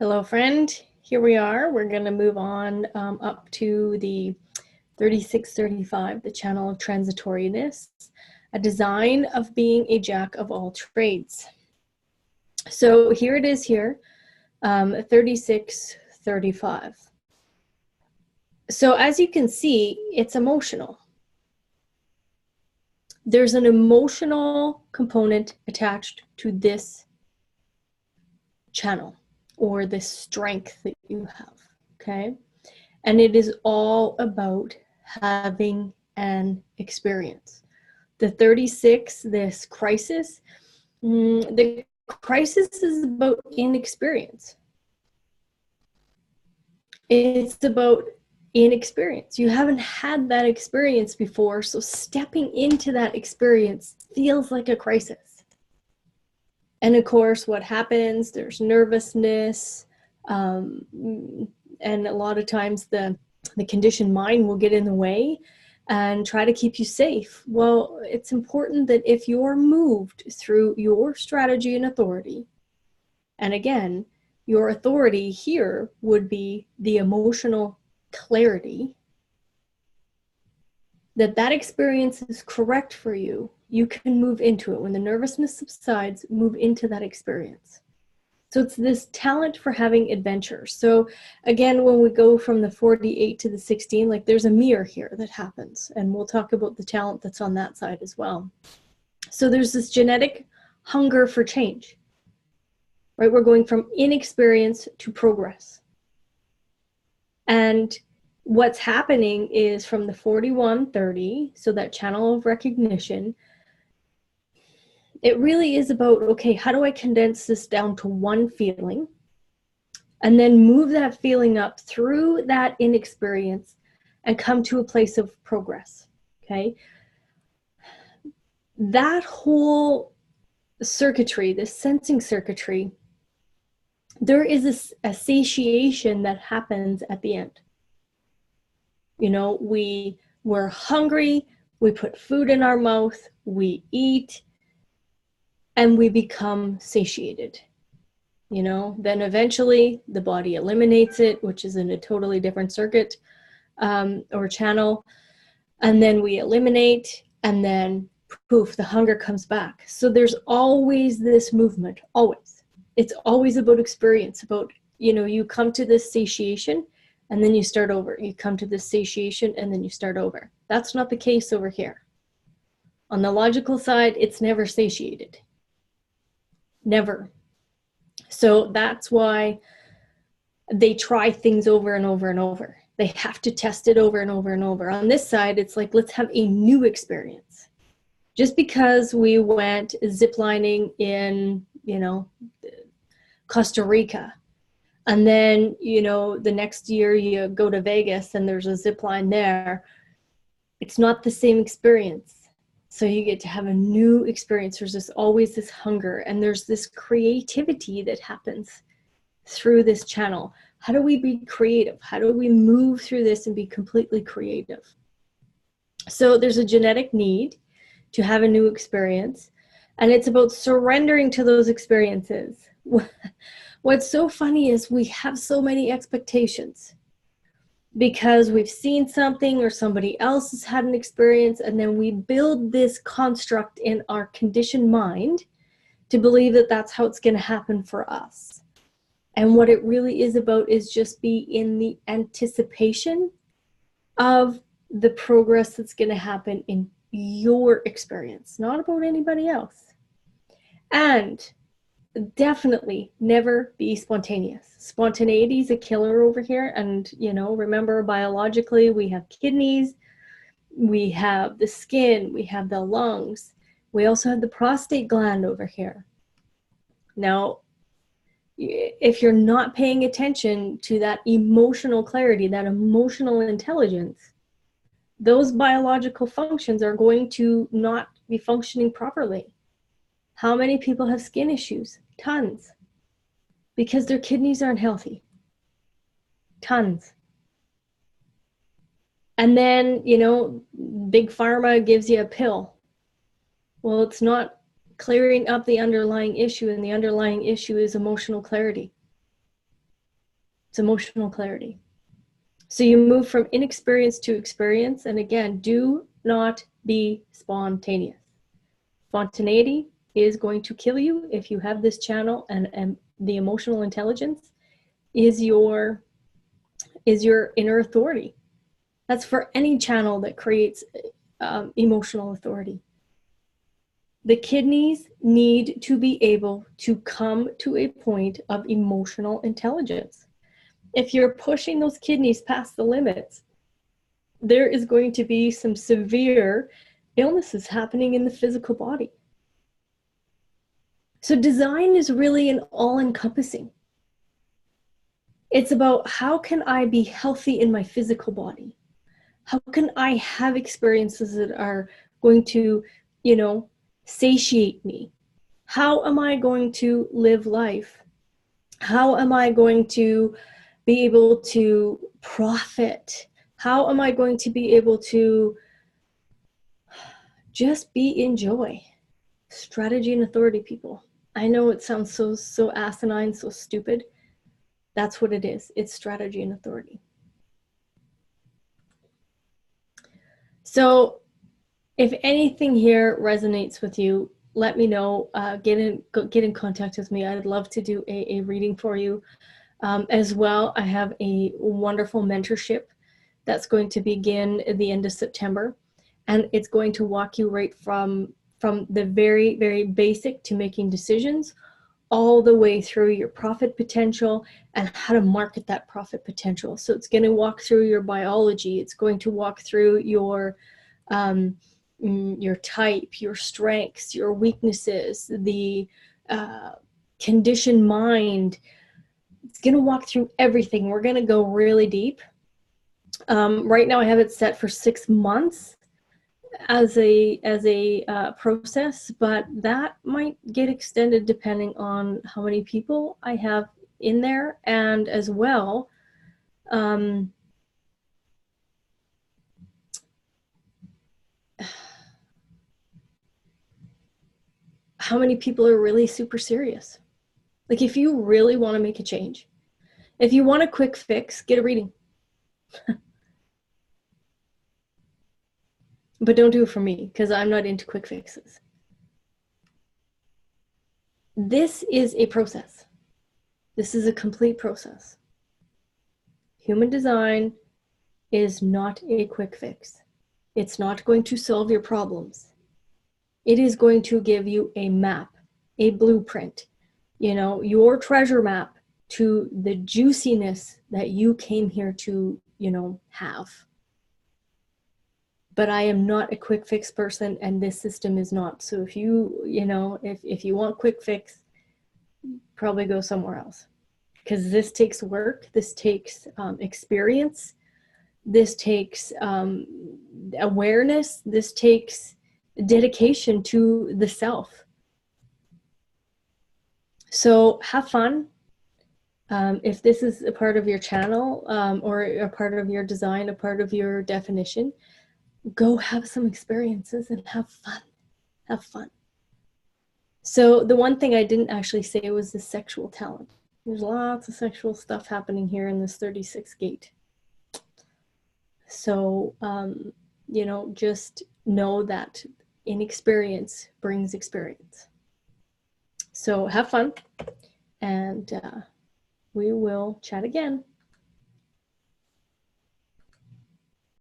Hello, friend. Here we are. We're going to move on up to the 3635, the channel of transitoriness, a design of being a jack of all trades. So here it is here, 3635. So as you can see, it's emotional. There's an emotional component attached to this channel, or the strength that you have, okay? And it is all about having an experience. The 36, this crisis, the crisis is about inexperience. It's about inexperience. You haven't had that experience before, so stepping into that experience feels like a crisis. And of course, what happens, there's nervousness, and a lot of times the conditioned mind will get in the way and try to keep you safe. Well, it's important that if you're moved through your strategy and authority, and again, your authority here would be the emotional clarity, that experience is correct for you, you can move into it. When the nervousness subsides, move into that experience. So it's this talent for having adventure. So again, when we go from the 48 to the 16, like there's a mirror here that happens. And we'll talk about the talent that's on that side as well. So there's this genetic hunger for change, right? We're going from inexperience to progress. And what's happening is from the 4130, so that channel of recognition, it really is about, okay, how do I condense this down to one feeling and then move that feeling up through that inexperience and come to a place of progress, okay? That whole circuitry, this sensing circuitry, there is a satiation that happens at the end. You know, we're hungry, we put food in our mouth, we eat, and we become satiated. You know, then eventually the body eliminates it, which is in a totally different circuit or channel. And then we eliminate, and then poof, the hunger comes back. So there's always this movement, always. It's always about experience, about, you know, you come to this satiation and then you start over. You come to this satiation and then you start over. That's not the case over here. On the logical side, it's never satiated. Never. So that's why they try things over and over and over. They have to test it over and over and over. On this side, it's like, let's have a new experience. Just because we went ziplining in, you know, Costa Rica, and then, you know, the next year you go to Vegas and there's a zip line there, it's not the same experience. So you get to have a new experience. There's always this hunger, and there's this creativity that happens through this channel. How do we be creative? How do we move through this and be completely creative? So there's a genetic need to have a new experience, and it's about surrendering to those experiences. What's so funny is we have so many expectations because we've seen something or somebody else has had an experience, and then we build this construct in our conditioned mind to believe that that's how it's going to happen for us. And what it really is about is just be in the anticipation of the progress that's going to happen in your experience, not about anybody else. And definitely never be spontaneous. Spontaneity is a killer over here. And, you know, remember, biologically, we have kidneys, we have the skin, we have the lungs. We also have the prostate gland over here. Now, if you're not paying attention to that emotional clarity, that emotional intelligence, those biological functions are going to not be functioning properly. How many people have skin issues? Tons. Because their kidneys aren't healthy. Tons. And then, you know, big pharma gives you a pill. Well, it's not clearing up the underlying issue, and the underlying issue is emotional clarity. It's emotional clarity. So you move from inexperience to experience. And again, do not be spontaneous. Spontaneity is going to kill you if you have this channel, and the emotional intelligence is your inner authority. That's for any channel that creates emotional authority. The kidneys need to be able to come to a point of emotional intelligence. If you're pushing those kidneys past the limits, there is going to be some severe illnesses happening in the physical body. So design is really an all-encompassing. It's about, how can I be healthy in my physical body? How can I have experiences that are going to, satiate me? How am I going to live life? How am I going to be able to profit? How am I going to be able to just be in joy? Strategy and authority, people. I know it sounds so asinine, so stupid. That's what it is. It's strategy and authority. So if anything here resonates with you, let me know. Get in contact with me. I'd love to do a reading for you. As well, I have a wonderful mentorship that's going to begin at the end of September. And it's going to walk you right from the very, very basic to making decisions, all the way through your profit potential and how to market that profit potential. So it's going to walk through your biology. It's going to walk through your type, your strengths, your weaknesses, the conditioned mind. It's going to walk through everything. We're going to go really deep. Right now I have it set for 6 months as a process, but that might get extended depending on how many people I have in there, and as well how many people are really super serious. Like, if you really want to make a change, if you want a quick fix, get a reading. But don't do it for me, because I'm not into quick fixes. This is a process. This is a complete process. Human design is not a quick fix. It's not going to solve your problems. It is going to give you a map, a blueprint, your treasure map to the juiciness that you came here to, have. But I am not a quick fix person, and this system is not. So if if you want quick fix, probably go somewhere else, because this takes work. This takes experience. This takes awareness. This takes dedication to the self. So have fun. If this is a part of your channel, or a part of your design, a part of your definition, go have some experiences and have fun. Have fun. So the one thing I didn't actually say was the sexual talent. There's lots of sexual stuff happening here in this 36 gate. So, just know that inexperience brings experience. So have fun, and we will chat again.